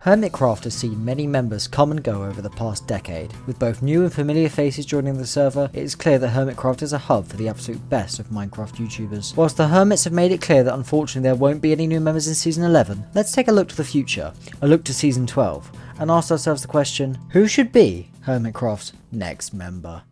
Hermitcraft has seen many members come and go over the past decade. With both new and familiar faces joining the server, it is clear that Hermitcraft is a hub for the absolute best of Minecraft YouTubers. Whilst the Hermits have made it clear that unfortunately there won't be any new members in Season 11, let's take a look to the future, a look to Season 12, and ask ourselves the question, who should be Hermitcraft's next member?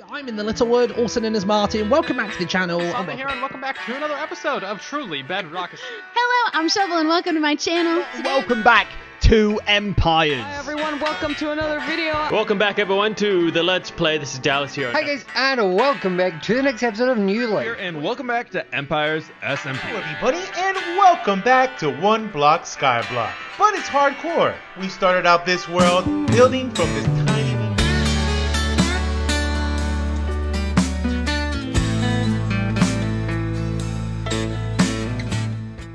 I'm InTheLittleWood, also known as Marty, and welcome back to the channel. Something here, and welcome back to another episode of Truly Bedrock. Hello, I'm Shovel, and welcome to my channel. Welcome back to Empires. Hi everyone, welcome to another video. Welcome back everyone to the Let's Play. This is Dallas here. Hi guys, and welcome back to the next episode of New Light. And welcome back to Empires SMP. Hello everybody, and welcome back to One Block Skyblock. But it's hardcore. We started out this world building from this tiny...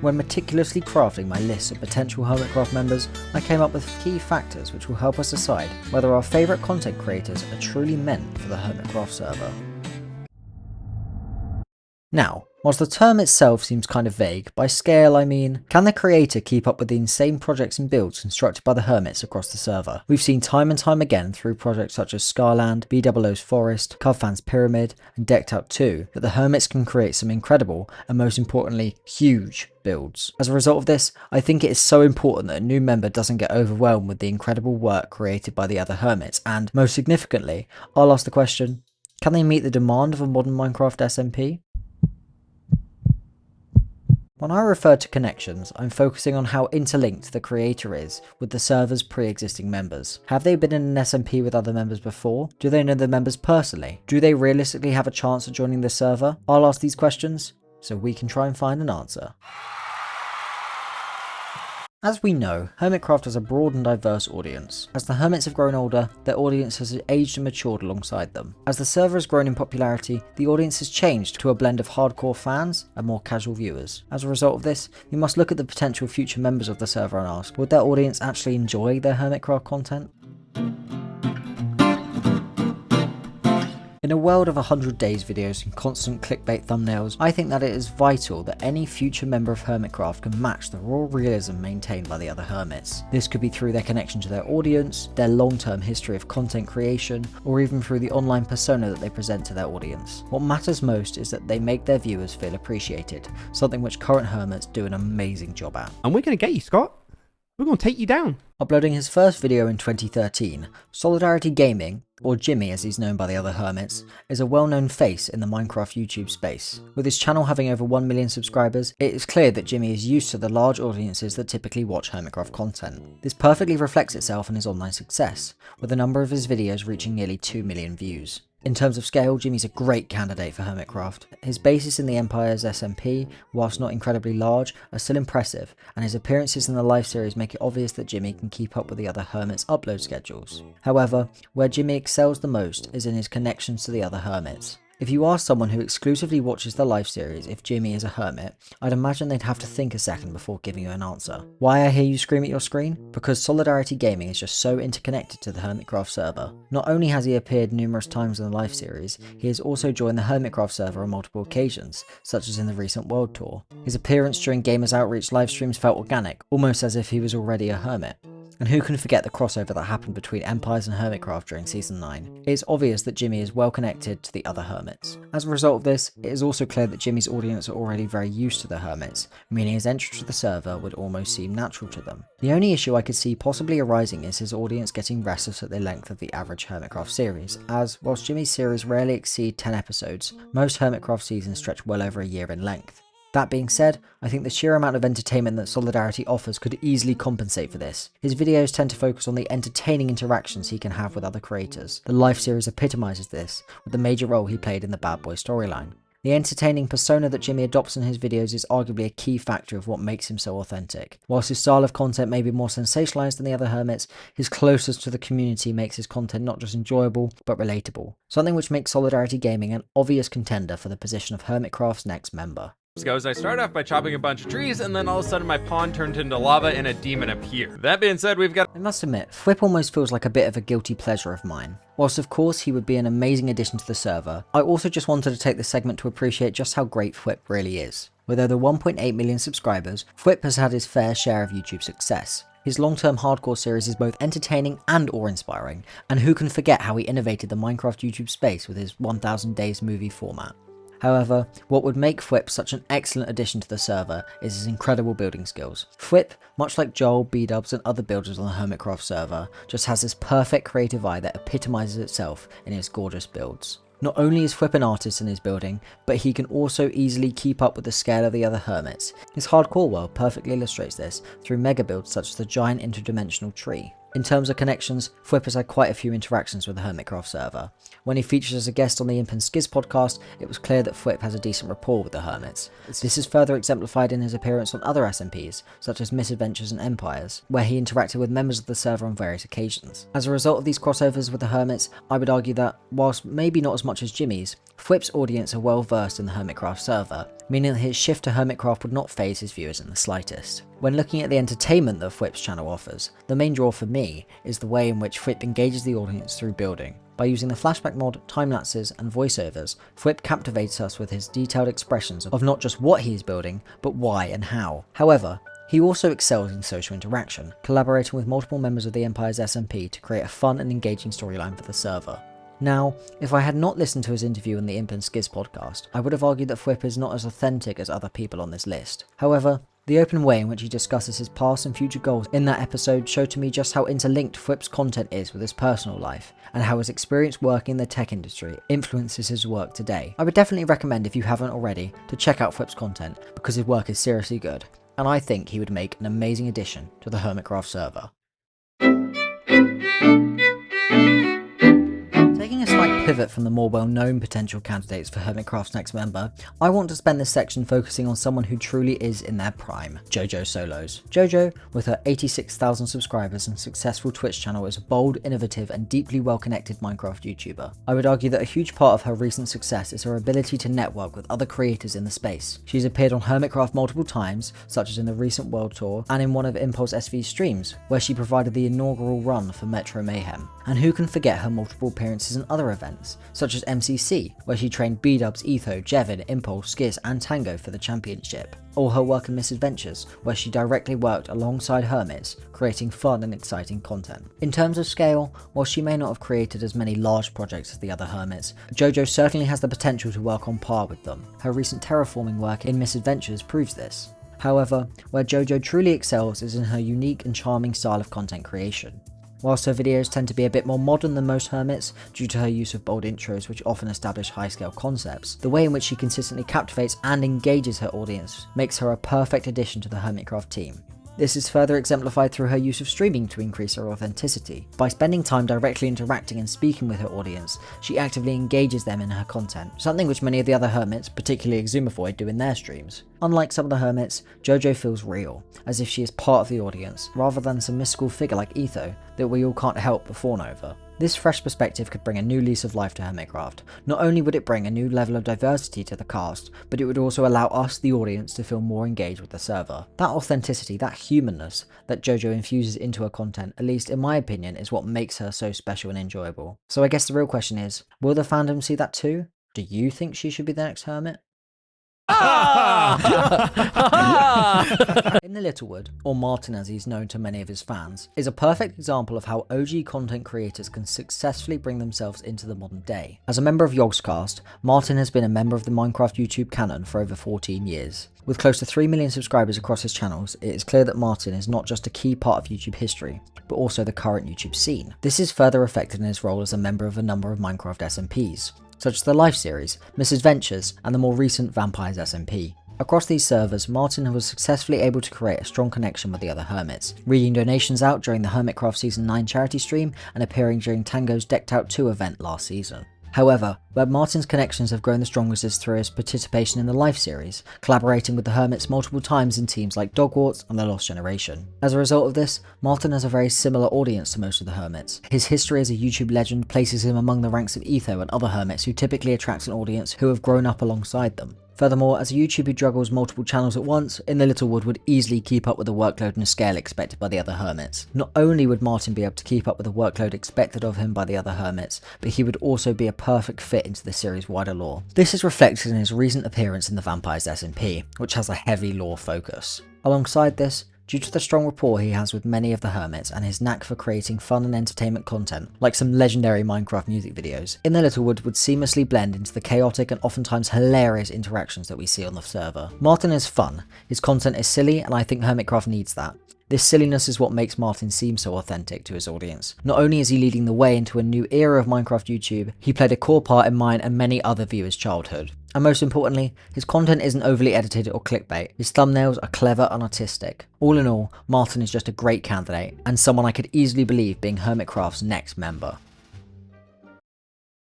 When meticulously crafting my list of potential Hermitcraft members, I came up with key factors which will help us decide whether our favourite content creators are truly meant for the Hermitcraft server. Now, whilst the term itself seems kind of vague, by scale I mean, can the creator keep up with the insane projects and builds constructed by the Hermits across the server? We've seen time and time again through projects such as Scarland, BOO's Forest, Covfan's Pyramid, and Decked Out 2 that the Hermits can create some incredible, and most importantly, huge builds. As a result of this, I think it is so important that a new member doesn't get overwhelmed with the incredible work created by the other Hermits, and most significantly, I'll ask the question, can they meet the demand of a modern Minecraft SMP? When I refer to connections, I'm focusing on how interlinked the creator is with the server's pre-existing members. Have they been in an SMP with other members before? Do they know the members personally? Do they realistically have a chance of joining the server? I'll ask these questions so we can try and find an answer. As we know, Hermitcraft has a broad and diverse audience. As the Hermits have grown older, their audience has aged and matured alongside them. As the server has grown in popularity, the audience has changed to a blend of hardcore fans and more casual viewers. As a result of this, we must look at the potential future members of the server and ask, would their audience actually enjoy their Hermitcraft content? In a world of 100 days videos and constant clickbait thumbnails, I think that it is vital that any future member of Hermitcraft can match the raw realism maintained by the other Hermits. This could be through their connection to their audience, their long-term history of content creation, or even through the online persona that they present to their audience. What matters most is that they make their viewers feel appreciated, something which current Hermits do an amazing job at. And we're going to get you, Scott. We're going to take you down. Uploading his first video in 2013, Solidarity Gaming, or Jimmy as he's known by the other Hermits, is a well-known face in the Minecraft YouTube space. With his channel having over 1 million subscribers, it is clear that Jimmy is used to the large audiences that typically watch Hermitcraft content. This perfectly reflects itself in his online success, with a number of his videos reaching nearly 2 million views. In terms of scale, Jimmy's a great candidate for Hermitcraft. His bases in the Empires SMP, whilst not incredibly large, are still impressive, and his appearances in the live series make it obvious that Jimmy can keep up with the other Hermits' upload schedules. However, where Jimmy excels the most is in his connections to the other Hermits. If you ask someone who exclusively watches the live series if Jimmy is a hermit, I'd imagine they'd have to think a second before giving you an answer. Why I hear you scream at your screen? Because Solidarity Gaming is just so interconnected to the Hermitcraft server. Not only has he appeared numerous times in the live series, he has also joined the Hermitcraft server on multiple occasions, such as in the recent World Tour. His appearance during Gamers Outreach live streams felt organic, almost as if he was already a hermit. And who can forget the crossover that happened between Empires and Hermitcraft during Season 9? It is obvious that Jimmy is well connected to the other Hermits. As a result of this, it is also clear that Jimmy's audience are already very used to the Hermits, meaning his entry to the server would almost seem natural to them. The only issue I could see possibly arising is his audience getting restless at the length of the average Hermitcraft series, as, whilst Jimmy's series rarely exceed 10 episodes, most Hermitcraft seasons stretch well over a year in length. That being said, I think the sheer amount of entertainment that Solidarity offers could easily compensate for this. His videos tend to focus on the entertaining interactions he can have with other creators. The life series epitomises this, with the major role he played in the Bad Boy storyline. The entertaining persona that Jimmy adopts in his videos is arguably a key factor of what makes him so authentic. Whilst his style of content may be more sensationalised than the other Hermits, his closeness to the community makes his content not just enjoyable, but relatable. Something which makes Solidarity Gaming an obvious contender for the position of Hermitcraft's next member. Goes, I started off by chopping a bunch of trees, and then all of a sudden my pond turned into lava and a demon appeared. That being said, we've got... I must admit, Fwhip almost feels like a bit of a guilty pleasure of mine. Whilst of course he would be an amazing addition to the server, I also just wanted to take this segment to appreciate just how great Fwhip really is. With over 1.8 million subscribers, Fwhip has had his fair share of YouTube success. His long-term hardcore series is both entertaining and awe-inspiring, and who can forget how he innovated the Minecraft YouTube space with his 1000 Days movie format. However, what would make Fwhip such an excellent addition to the server is his incredible building skills. Fwhip, much like Joel, B-Dubs and other builders on the Hermitcraft server, just has this perfect creative eye that epitomizes itself in his gorgeous builds. Not only is Fwhip an artist in his building, but he can also easily keep up with the scale of the other hermits. His hardcore world perfectly illustrates this through mega builds such as the giant interdimensional tree. In terms of connections, Fwhip has had quite a few interactions with the Hermitcraft server. When he featured as a guest on the Imp and Skiz podcast, it was clear that Fwhip has a decent rapport with the hermits. This is further exemplified in his appearance on other SMPs, such as Misadventures and Empires, where he interacted with members of the server on various occasions. As a result of these crossovers with the hermits, I would argue that, whilst maybe not as much as Jimmy's, Fwhip's audience are well versed in the Hermitcraft server, meaning that his shift to Hermitcraft would not faze his viewers in the slightest. When looking at the entertainment that Fwhip's channel offers, the main draw for me is the way in which Fwhip engages the audience through building. By using the flashback mod, time-lapses and voiceovers, Fwhip captivates us with his detailed expressions of not just what he is building, but why and how. However, he also excels in social interaction, collaborating with multiple members of the Empire's SMP to create a fun and engaging storyline for the server. Now, if I had not listened to his interview on the Imp and Skiz podcast, I would have argued that Fwhip is not as authentic as other people on this list. However, the open way in which he discusses his past and future goals in that episode showed to me just how interlinked Fwhip's content is with his personal life, and how his experience working in the tech industry influences his work today. I would definitely recommend, if you haven't already, to check out Fwhip's content, because his work is seriously good, and I think he would make an amazing addition to the Hermitcraft server. Taking a slight pivot from the more well-known potential candidates for Hermitcraft's next member, I want to spend this section focusing on someone who truly is in their prime, Jojosolos. Jojo, with her 86,000 subscribers and successful Twitch channel, is a bold, innovative and deeply well-connected Minecraft YouTuber. I would argue that a huge part of her recent success is her ability to network with other creators in the space. She's appeared on Hermitcraft multiple times, such as in the recent World Tour, and in one of Impulse SV's streams, where she provided the inaugural run for Metro Mayhem. And who can forget her multiple appearances in other events, such as MCC, where she trained B-Dubs, Etho, Jevin, Impulse, Skiz and Tango for the championship, or her work in Misadventures, where she directly worked alongside hermits, creating fun and exciting content. In terms of scale, while she may not have created as many large projects as the other hermits, Jojo certainly has the potential to work on par with them. Her recent terraforming work in Misadventures proves this. However, where Jojo truly excels is in her unique and charming style of content creation. Whilst her videos tend to be a bit more modern than most hermits due to her use of bold intros which often establish high-scale concepts, the way in which she consistently captivates and engages her audience makes her a perfect addition to the Hermitcraft team. This is further exemplified through her use of streaming to increase her authenticity. By spending time directly interacting and speaking with her audience, she actively engages them in her content, something which many of the other hermits, particularly Exumafoid, do in their streams. Unlike some of the hermits, Jojo feels real, as if she is part of the audience, rather than some mystical figure like Etho that we all can't help but fawn over. This fresh perspective could bring a new lease of life to Hermitcraft. Not only would it bring a new level of diversity to the cast, but it would also allow us, the audience, to feel more engaged with the server. That authenticity, that humanness that Jojo infuses into her content, at least in my opinion, is what makes her so special and enjoyable. So I guess the real question is, will the fandom see that too? Do you think she should be the next hermit? InTheLittleWood, or Martin as he's known to many of his fans, is a perfect example of how OG content creators can successfully bring themselves into the modern day. As a member of Yogscast, Martin has been a member of the Minecraft YouTube canon for over 14 years. With close to 3 million subscribers across his channels, it is clear that Martin is not just a key part of YouTube history, but also the current YouTube scene. This is further reflected in his role as a member of a number of Minecraft SMPs, such as the Life series, Misadventures, and the more recent Vampires SMP. Across these servers, Martin was successfully able to create a strong connection with the other hermits, reading donations out during the Hermitcraft Season 9 charity stream and appearing during Tango's Decked Out 2 event last season. However, where Martin's connections have grown the strongest is through his participation in the Life series, collaborating with the hermits multiple times in teams like Dogwarts and the Lost Generation. As a result of this, Martin has a very similar audience to most of the hermits. His history as a YouTube legend places him among the ranks of Etho and other hermits who typically attract an audience who have grown up alongside them. Furthermore, as a YouTuber who juggles multiple channels at once, InTheLittleWood would easily keep up with the workload and scale expected by the other hermits. Not only would Martin be able to keep up with the workload expected of him by the other hermits, but he would also be a perfect fit into the series' wider lore. This is reflected in his recent appearance in the Vampires SMP, which has a heavy lore focus. Alongside this, Due to the strong rapport he has with many of the hermits and his knack for creating fun and entertainment content, like some legendary Minecraft music videos, InTheLittleWood would seamlessly blend into the chaotic and oftentimes hilarious interactions that we see on the server. Martin is fun, his content is silly, and I think Hermitcraft needs that. This silliness is what makes Martin seem so authentic to his audience. Not only is he leading the way into a new era of Minecraft YouTube, he played a core part in mine and many other viewers' childhood. And most importantly, his content isn't overly edited or clickbait. His thumbnails are clever and artistic. All in all, Martin is just a great candidate, and someone I could easily believe being Hermitcraft's next member.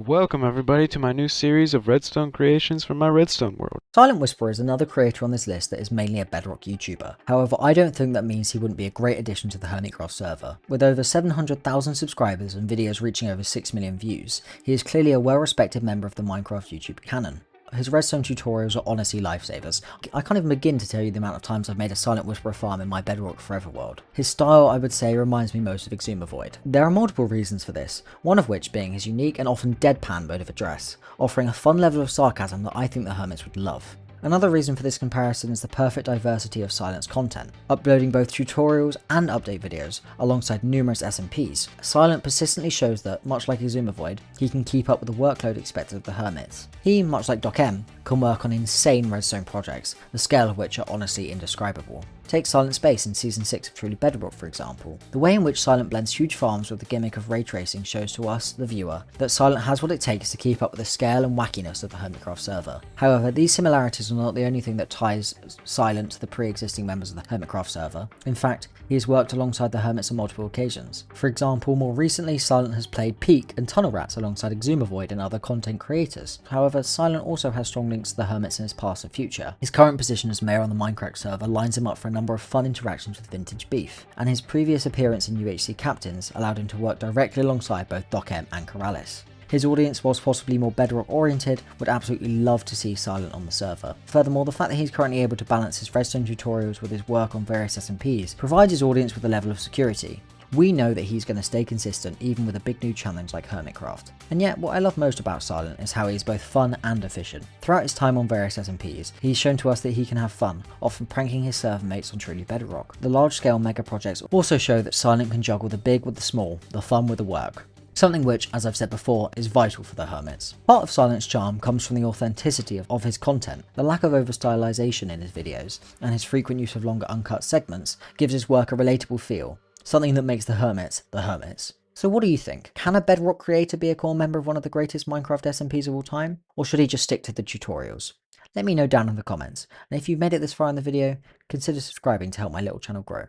Welcome everybody to my new series of redstone creations from my redstone world. Silentwisperer is another creator on this list that is mainly a Bedrock YouTuber. However, I don't think that means he wouldn't be a great addition to the Hermitcraft server. With over 700,000 subscribers and videos reaching over 6 million views, he is clearly a well-respected member of the Minecraft YouTube canon. His redstone tutorials are honestly lifesavers. I can't even begin to tell you the amount of times I've made a Silentwisperer farm in my Bedrock Forever world. His style, I would say, reminds me most of Exhumovoid. There are multiple reasons for this, one of which being his unique and often deadpan mode of address, offering a fun level of sarcasm that I think the hermits would love. Another reason for this comparison is the perfect diversity of Silent's content, uploading both tutorials and update videos alongside numerous SMPs. Silent persistently shows that, much like Exhumovoid, he can keep up with the workload expected of the hermits. He, much like Doc-M, can work on insane redstone projects, the scale of which are honestly indescribable. Take Silent Space in Season 6 of Truly Bedrock for example. The way in which Silent blends huge farms with the gimmick of ray tracing shows to us, the viewer, that Silent has what it takes to keep up with the scale and wackiness of the Hermitcraft server. However, these similarities are not the only thing that ties Silent to the pre-existing members of the Hermitcraft server. In fact, he has worked alongside the hermits on multiple occasions. For example, more recently Silent has played Peak and Tunnel Rats alongside Exhumovoid and other content creators. However, Silent also has strong links to the hermits in his past and future. His current position as mayor on the Minecraft server lines him up for a number of fun interactions with Vintage Beef, and his previous appearance in UHC Captains allowed him to work directly alongside both Doc-M and Corrales. His audience, whilst possibly more Bedrock oriented, would absolutely love to see Silent on the server. Furthermore, the fact that he's currently able to balance his redstone tutorials with his work on various SMPs provides his audience with a level of security. We know that he's going to stay consistent even with a big new challenge like Hermitcraft. And yet, what I love most about Silent is how he is both fun and efficient. Throughout his time on various SMPs, he's shown to us that he can have fun, often pranking his server mates on Truly Bedrock. The large scale mega projects also show that Silent can juggle the big with the small, the fun with the work. Something which, as I've said before, is vital for the hermits. Part of Silent's charm comes from the authenticity of his content. The lack of over-stylization in his videos, and his frequent use of longer uncut segments, gives his work a relatable feel, something that makes the hermits the hermits. So what do you think? Can a Bedrock creator be a core member of one of the greatest Minecraft SMPs of all time? Or should he just stick to the tutorials? Let me know down in the comments, and if you've made it this far in the video, consider subscribing to help my little channel grow.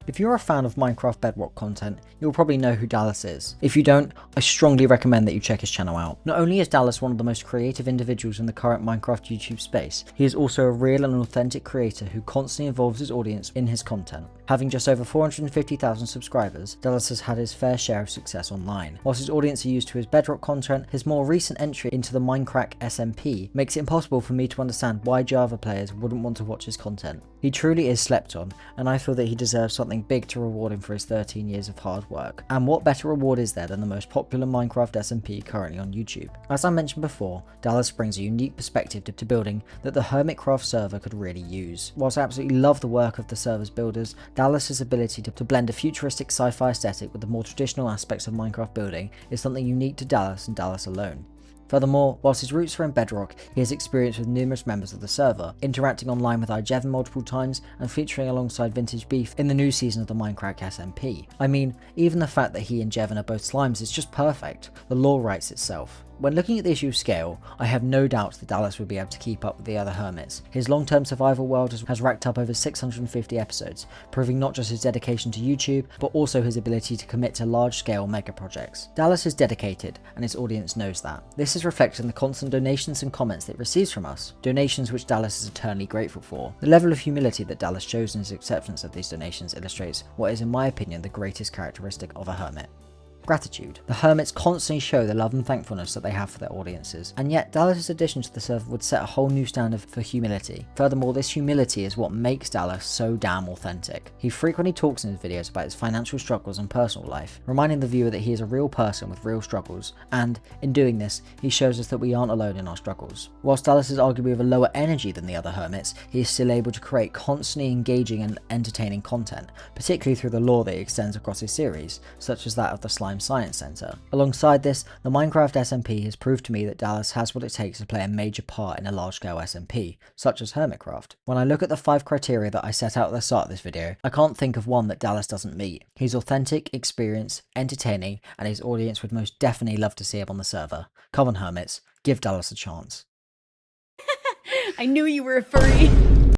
If you're a fan of Minecraft Bedrock content, you'll probably know who Dallas is. If you don't, I strongly recommend that you check his channel out. Not only is Dallas one of the most creative individuals in the current Minecraft YouTube space, he is also a real and authentic creator who constantly involves his audience in his content. Having just over 450,000 subscribers, Dallas has had his fair share of success online. Whilst his audience are used to his Bedrock content, his more recent entry into the Minecraft SMP makes it impossible for me to understand why Java players wouldn't want to watch his content. He truly is slept on, and I feel that he deserves something big to reward him for his 13 years of hard work. And what better reward is there than the most popular Minecraft SMP currently on YouTube? As I mentioned before, Dallas brings a unique perspective to building that the Hermitcraft server could really use. Whilst I absolutely love the work of the server's builders, Dallas's ability to blend a futuristic sci-fi aesthetic with the more traditional aspects of Minecraft building is something unique to Dallas and Dallas alone. Furthermore, whilst his roots are in Bedrock, he has experience with numerous members of the server, interacting online with iJevan multiple times and featuring alongside Vintage Beef in the new season of the Minecraft SMP. I mean, even the fact that he and Jevan are both slimes is just perfect. The lore writes itself. When looking at the issue of scale, I have no doubts that Dallas will be able to keep up with the other hermits. His long-term survival world has racked up over 650 episodes, proving not just his dedication to YouTube, but also his ability to commit to large-scale mega projects. Dallas is dedicated, and his audience knows that. This is reflected in the constant donations and comments that it receives from us, donations which Dallas is eternally grateful for. The level of humility that Dallas shows in his acceptance of these donations illustrates what is, in my opinion, the greatest characteristic of a hermit. gratitude. The hermits constantly show the love and thankfulness that they have for their audiences, and yet Dallas's addition to the server would set a whole new standard for humility. Furthermore, this humility is what makes Dallas so damn authentic. He frequently talks in his videos about his financial struggles and personal life, reminding the viewer that he is a real person with real struggles, and in doing this, he shows us that we aren't alone in our struggles. Whilst Dallas is arguably of a lower energy than the other hermits, he is still able to create constantly engaging and entertaining content, particularly through the lore that he extends across his series, such as that of the Slime Science Center. Alongside this, the Minecraft SMP has proved to me that Dallas has what it takes to play a major part in a large-scale SMP, such as Hermitcraft. When I look at the 5 criteria that I set out at the start of this video, I can't think of one that Dallas doesn't meet. He's authentic, experienced, entertaining, and his audience would most definitely love to see him on the server. Come on, hermits, give Dallas a chance. I knew you were a furry.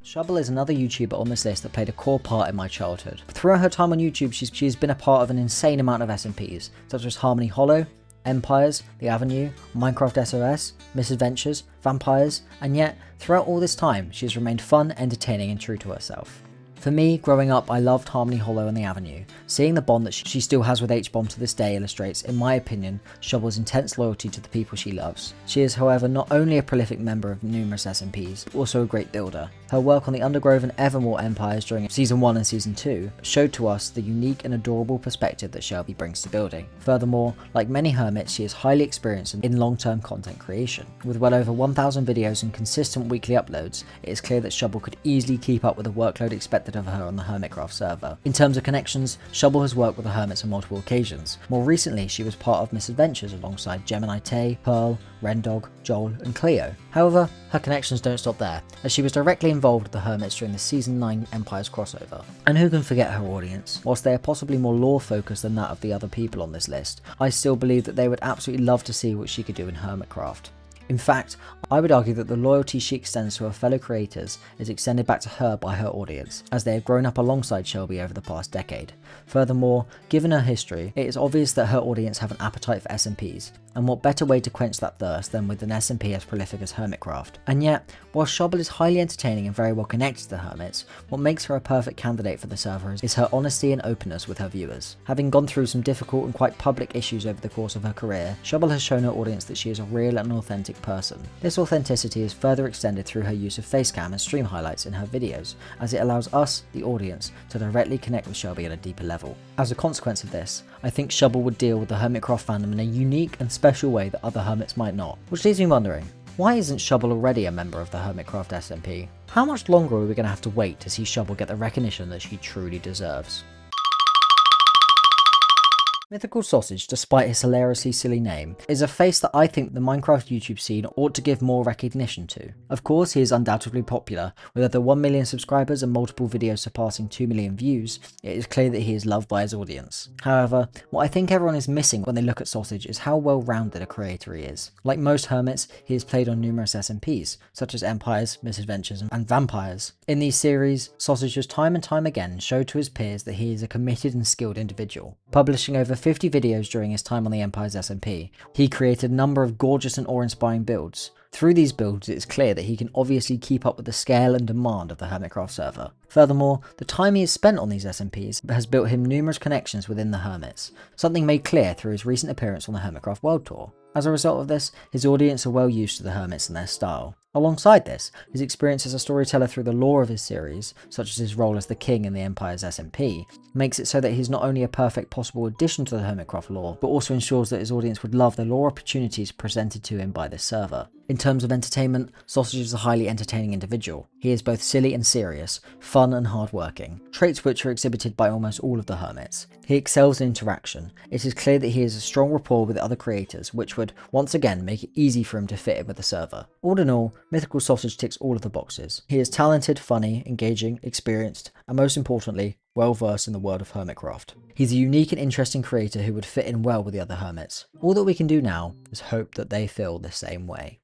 Shubble is another YouTuber on this list that played a core part in my childhood. Throughout her time on YouTube, she's been a part of an insane amount of SMPs, such as Harmony Hollow, Empires, The Avenue, Minecraft SOS, Misadventures, Vampires, and yet, throughout all this time, she has remained fun, entertaining, and true to herself. For me, growing up, I loved Harmony Hollow and The Avenue. Seeing the bond that she still has with H-Bomb to this day illustrates, in my opinion, Shubble's intense loyalty to the people she loves. She is, however, not only a prolific member of numerous SMPs, but also a great builder. Her work on the Undergrove and Evermore Empires during Season 1 and Season 2 showed to us the unique and adorable perspective that Shelby brings to building. Furthermore, like many hermits, she is highly experienced in long-term content creation. With well over 1,000 videos and consistent weekly uploads, it is clear that Shubble could easily keep up with the workload expected of her on the Hermitcraft server. In terms of connections, Shubble has worked with the hermits on multiple occasions. More recently, she was part of Misadventures alongside Gemini Tay, Pearl, Rendog, Joel, and Cleo. However, her connections don't stop there, as she was directly involved with the hermits during the Season 9 Empires crossover. And who can forget her audience? Whilst they are possibly more lore focused than that of the other people on this list, I still believe that they would absolutely love to see what she could do in Hermitcraft. In fact, I would argue that the loyalty she extends to her fellow creators is extended back to her by her audience, as they have grown up alongside Shelby over the past decade. Furthermore, given her history, it is obvious that her audience have an appetite for SMPs, and what better way to quench that thirst than with an SMP as prolific as Hermitcraft. And yet, while Shubble is highly entertaining and very well connected to the hermits, what makes her a perfect candidate for the server is her honesty and openness with her viewers. Having gone through some difficult and quite public issues over the course of her career, Shubble has shown her audience that she is a real and authentic person. This authenticity is further extended through her use of facecam and stream highlights in her videos, as it allows us, the audience, to directly connect with Shelby at a deeper level. As a consequence of this, I think Shubble would deal with the Hermitcraft fandom in a unique and special way that other hermits might not. Which leaves me wondering, why isn't Shubble already a member of the Hermitcraft SMP? How much longer are we going to have to wait to see Shubble get the recognition that she truly deserves? Mythical Sausage, despite his hilariously silly name, is a face that I think the Minecraft YouTube scene ought to give more recognition to. Of course, he is undoubtedly popular, with over 1 million subscribers and multiple videos surpassing 2 million views. It is clear that he is loved by his audience. However, what I think everyone is missing when they look at Sausage is how well-rounded a creator he is. Like most hermits, he has played on numerous SMPs, such as Empires, Misadventures, and Vampires. In these series, Sausage has time and time again showed to his peers that he is a committed and skilled individual. Publishing over 50 videos during his time on the Empires SMP, he created a number of gorgeous and awe-inspiring builds. Through these builds, it is clear that he can obviously keep up with the scale and demand of the Hermitcraft server. Furthermore, the time he has spent on these SMPs has built him numerous connections within the hermits, something made clear through his recent appearance on the Hermitcraft World Tour. As a result of this, his audience are well used to the hermits and their style. Alongside this, his experience as a storyteller through the lore of his series, such as his role as the king in the Empire's SMP, makes it so that he's not only a perfect possible addition to the Hermitcraft lore, but also ensures that his audience would love the lore opportunities presented to him by this server. In terms of entertainment, Sausage is a highly entertaining individual. He is both silly and serious, fun and hardworking, traits which are exhibited by almost all of the hermits. He excels in interaction. It is clear that he has a strong rapport with other creators, which would, once again, make it easy for him to fit in with the server. All in all, Mythical Sausage ticks all of the boxes. He is talented, funny, engaging, experienced, and most importantly, well versed in the world of Hermitcraft. He's a unique and interesting creator who would fit in well with the other hermits. All that we can do now is hope that they feel the same way.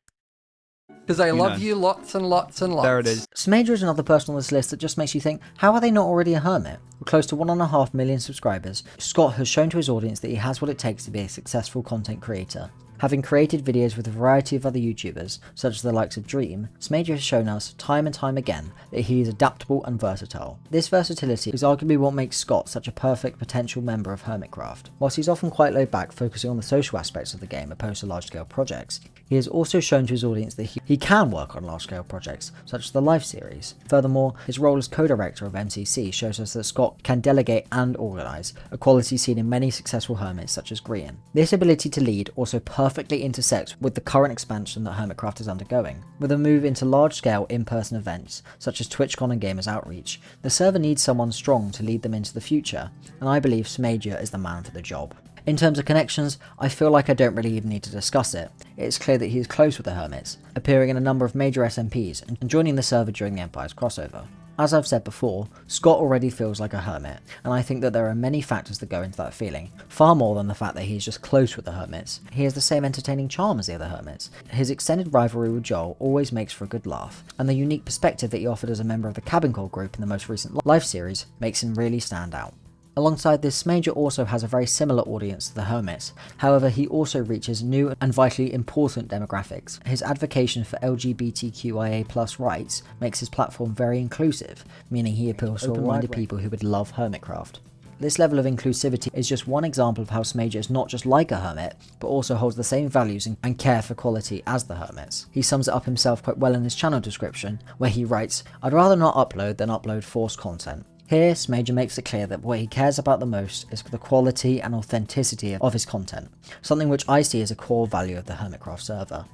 Because I love you lots and lots and lots. There it is. Smager is another person on this list that just makes you think, how are they not already a hermit? With close to 1.5 million subscribers, Scott has shown to his audience that he has what it takes to be a successful content creator. Having created videos with a variety of other YouTubers, such as the likes of Dream, Smajor has shown us time and time again that he is adaptable and versatile. This versatility is arguably what makes Scott such a perfect potential member of Hermitcraft. Whilst he's often quite laid back, focusing on the social aspects of the game opposed to large-scale projects, he has also shown to his audience that he can work on large-scale projects, such as the Life series. Furthermore, his role as co-director of MCC shows us that Scott can delegate and organise, a quality seen in many successful hermits such as Grian. This ability to lead also perfectly intersects with the current expansion that Hermitcraft is undergoing. With a move into large-scale in-person events, such as TwitchCon and Gamers Outreach, the server needs someone strong to lead them into the future, and I believe Smajor is the man for the job. In terms of connections, I feel like I don't really even need to discuss it. It's clear that he is close with the Hermits, appearing in a number of major SMPs and joining the server during the Empire's crossover. As I've said before, Scott already feels like a hermit, and I think that there are many factors that go into that feeling, far more than the fact that he is just close with the Hermits. He has the same entertaining charm as the other Hermits. His extended rivalry with Joel always makes for a good laugh, and the unique perspective that he offered as a member of the Cabin Call group in the most recent Life series makes him really stand out. Alongside this, Smajor also has a very similar audience to the Hermits, however he also reaches new and vitally important demographics. His advocacy for LGBTQIA+ rights makes his platform very inclusive, meaning he appeals to open-minded people who would love Hermitcraft. This level of inclusivity is just one example of how Smajor is not just like a hermit, but also holds the same values and care for quality as the Hermits. He sums it up himself quite well in his channel description, where he writes, "I'd rather not upload than upload forced content." Here, Smajor makes it clear that what he cares about the most is the quality and authenticity of his content, something which I see as a core value of the Hermitcraft server.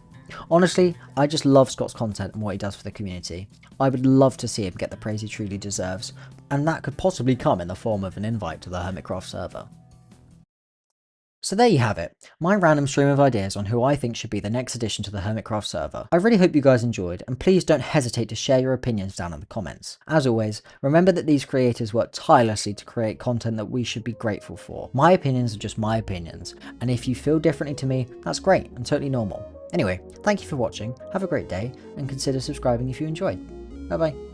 Honestly, I just love Scott's content and what he does for the community. I would love to see him get the praise he truly deserves, and that could possibly come in the form of an invite to the Hermitcraft server. So there you have it, my random stream of ideas on who I think should be the next addition to the Hermitcraft server. I really hope you guys enjoyed, and please don't hesitate to share your opinions down in the comments. As always, remember that these creators work tirelessly to create content that we should be grateful for. My opinions are just my opinions, and if you feel differently to me, that's great and totally normal. Anyway, thank you for watching, have a great day, and consider subscribing if you enjoyed. Bye bye.